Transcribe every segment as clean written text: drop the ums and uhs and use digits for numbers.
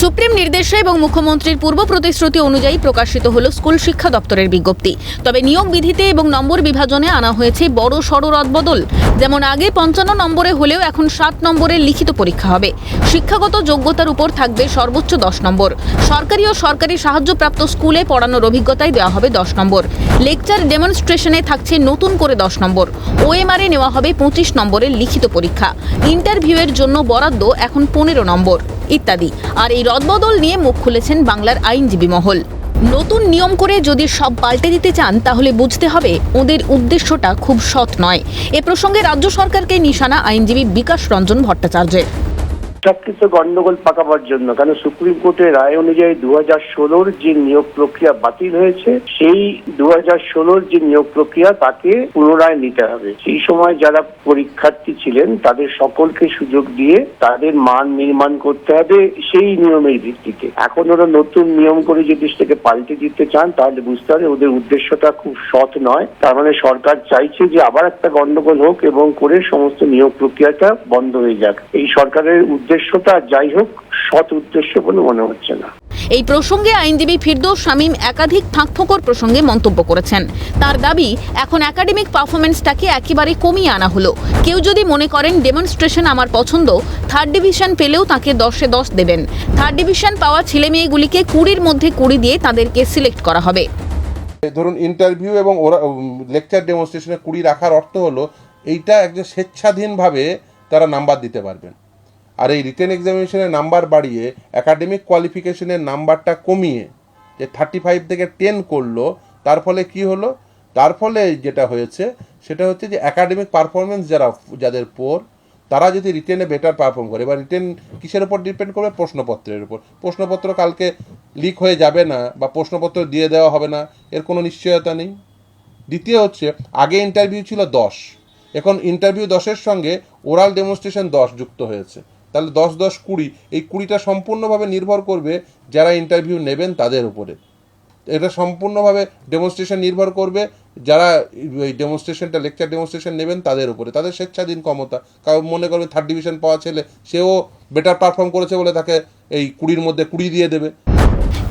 Supreme নির্দেশে এবং মুখ্যমন্ত্রীর পূর্ব প্রতিশ্রুতি অনুযায়ী প্রকাশিত হল স্কুল শিক্ষা দপ্তরের বিজ্ঞপ্তি। তবে নিয়োগ বিধিতে এবং নম্বর বিভাজনে আনা হয়েছে বড় সড় রদবদল। যেমন আগে 55 নম্বরে হলেও এখন 7 নম্বরের লিখিত পরীক্ষা হবে। শিক্ষাগত যোগ্যতার উপর থাকবে সর্বোচ্চ 10 নম্বর। সরকারি ও সরকারি সাহায্যপ্রাপ্ত স্কুলে পড়ানোর অভিজ্ঞতায় দেওয়া হবে 10 নম্বর। লেকচার ডেমনস্ট্রেশনে থাকছে নতুন করে 10 নম্বর। ওএমআরে নেওয়া হবে 25 নম্বরের লিখিত পরীক্ষা। ইন্টারভিউয়ের জন্য বরাদ্দ এখন 15 নম্বর ইত্যাদি। আর এই রদবদল নিয়ে মুখ খুলেছেন বাংলার আইনজীবী মহল। নতুন নিয়ম করে যদি সব পাল্টে দিতে চান তাহলে বুঝতে হবে ওদের উদ্দেশ্যটা খুব সৎ নয়। এ প্রসঙ্গে রাজ্য সরকারকে নিশানা আইনজীবী বিকাশ রঞ্জন ভট্টাচার্যের। সবকিছু গন্ডগোল পাকাবার জন্য, কারণ সুপ্রিম কোর্টের রায় অনুযায়ী 2016 যে নিয়োগ প্রক্রিয়া বাতিল হয়েছে, সেই 2016 যে নিয়োগ প্রক্রিয়া তাকে পুনরায় নিতে হবে। সেই সময় যারা পরীক্ষার্থী ছিলেন তাদের সকলকে সুযোগ দিয়ে তাদের মান নির্মাণ করতে হবে সেই নিয়মের ভিত্তিতে। এখন ওরা নতুন নিয়ম করে যদি সেটাকে পাল্টে দিতে চান তাহলে বুঝতে হবে ওদের উদ্দেশ্যটা খুব সৎ নয়। তার মানে সরকার চাইছে যে আবার একটা গন্ডগোল হোক এবং করে সমস্ত নিয়োগ প্রক্রিয়াটা বন্ধ হয়ে যাক। এই সরকারের উদ্দেশ্যটা যাই হোক সৎ উদ্দেশ্য বলে মনে হচ্ছে না। এই প্রসঙ্গে আইনজীবী ফিরদৌস শামীম একাধিক ফাঁকফোকর প্রসঙ্গে মন্তব্য করেছেন। তার দাবি, এখন একাডেমিক পারফরমেন্সটাকে একেবারে কমিয়ে আনা হলো। কেউ যদি মনে করেন ডেমনস্ট্রেশন আমার পছন্দ, 3rd ডিভিশন পেলেও তাকে 10-এ 10 দেবেন। 3rd ডিভিশন পাওয়া ছেলেমেয়েগুলিকে 20-র মধ্যে 20 দিয়ে তাদেরকে সিলেক্ট করা হবে। ধরুন ইন্টারভিউ এবং ওরা লেকচার ডেমনস্ট্রেশনে 20 রাখার অর্থ হলো এইটা একজন স্বেচ্ছাধীনভাবে তারা নাম্বার দিতে পারবেন। আর এই রিটেন এক্সামিনেশনের নাম্বার বাড়িয়ে একাডেমিক কোয়ালিফিকেশনের নাম্বারটা কমিয়ে যে 35 থেকে 10 করলো, তার ফলে কি হলো? তার ফলে যেটা হয়েছে সেটা হচ্ছে যে একাডেমিক পারফরমেন্স যাদের পোর তারা যদি রিটেনে বেটার পারফর্ম করে, এবার রিটেন কিসের উপর ডিপেন্ড করবে? প্রশ্নপত্রের উপর। প্রশ্নপত্র কালকে লিক হয়ে যাবে না বা প্রশ্নপত্র দিয়ে দেওয়া হবে না, এর কোনো নিশ্চয়তা নেই। দ্বিতীয় হচ্ছে, আগে ইন্টারভিউ ছিল 10, এখন ইন্টারভিউ 10-এর সঙ্গে ওরাল ডেমনস্ট্রেশন 10 যুক্ত হয়েছে। তাহলে 10-10 20, এই 20টা সম্পূর্ণভাবে নির্ভর করবে যারা ইন্টারভিউ নেবেন তাদের উপরে। এটা সম্পূর্ণভাবে ডেমনস্ট্রেশন নির্ভর করবে যারা এই ডেমনস্ট্রেশনটা লেকচার ডেমনস্ট্রেশন নেবেন তাদের উপরে, তাদের স্বেচ্ছাধীন ক্ষমতা। কারণ মনে করবে 3rd ডিভিশন পাওয়া ছেলে, সেও বেটার পারফর্ম করেছে বলে তাকে এই 20-র মধ্যে 20 দিয়ে দেবে।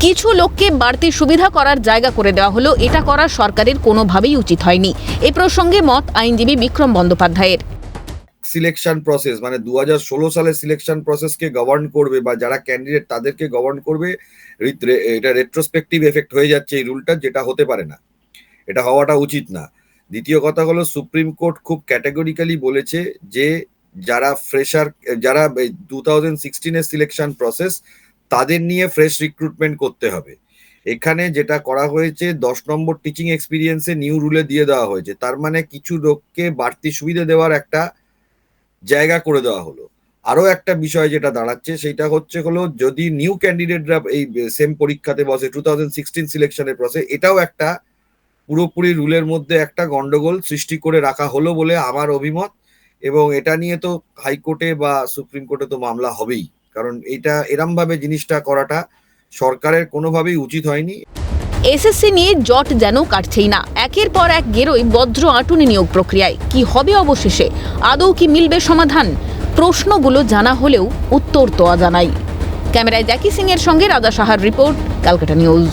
কিছু লোককে বাড়তি সুবিধা করার জায়গা করে দেওয়া হলো, এটা করা সরকারের কোনোভাবেই উচিত হয়নি। এ প্রসঙ্গে মত আইনজীবী বিক্রম বন্দ্যোপাধ্যায়ের। সিলেকশন প্রসেস মানে 2016 সালে সিলেকশন প্রসেসকে গভর্ন করবে বা যারা ক্যান্ডিডেট তাদেরকে গভর্ন করবে, এটা রেট্রোস্পেক্টিভ এফেক্ট হয়ে যাচ্ছে এই রুলটা, যেটা হতে পারে না, এটা হওয়াটা উচিত না। দ্বিতীয় কথা হলো, সুপ্রিম কোর্ট খুব ক্যাটেগরিক্যালি বলেছে যে যারা ফ্রেশার, যারা 2016-এর সিলেকশন প্রসেস তাদের নিয়ে ফ্রেশ রিক্রুটমেন্ট করতে হবে। এখানে যেটা করা হয়েছে 10 নম্বর টিচিং এক্সপিরিয়েন্সে নিউ রুলে দিয়ে দেওয়া হয়েছে, তার মানে কিছু লোককে বাড়তি সুবিধা দেওয়ার একটা জায়গা করে দেওয়া হলো। আরো একটা বিষয় যেটা দাঁড়াচ্ছে সেটা হলো যদি নিউ ক্যান্ডিডেটরা এই সেম পরীক্ষাতে বসে 2016 সিলেকশনের প্রসেস, এটাও একটা পুরোপুরি রুলের মধ্যে একটা গন্ডগোল সৃষ্টি করে রাখা হলো বলে আমার অভিমত। এবং এটা নিয়ে তো হাইকোর্টে বা সুপ্রিম কোর্টে তো মামলা হবেই, কারণ এটা এরম ভাবে জিনিসটা করাটা সরকারের কোনোভাবেই উচিত হয়নি। এসএসসি নিয়ে জট যেন কাটছেই না, একের পর এক গেরোয় বজ্র আঁটুনি নিয়োগ প্রক্রিয়ায়। কি হবে অবশেষে? আদৌ কি মিলবে সমাধান? প্রশ্নগুলো জানা হলেও উত্তর তো অজানাই। ক্যামেরায় জ্যাকি সিং এর সঙ্গে রাজা সাহার রিপোর্ট, ক্যালকাটা নিউজ।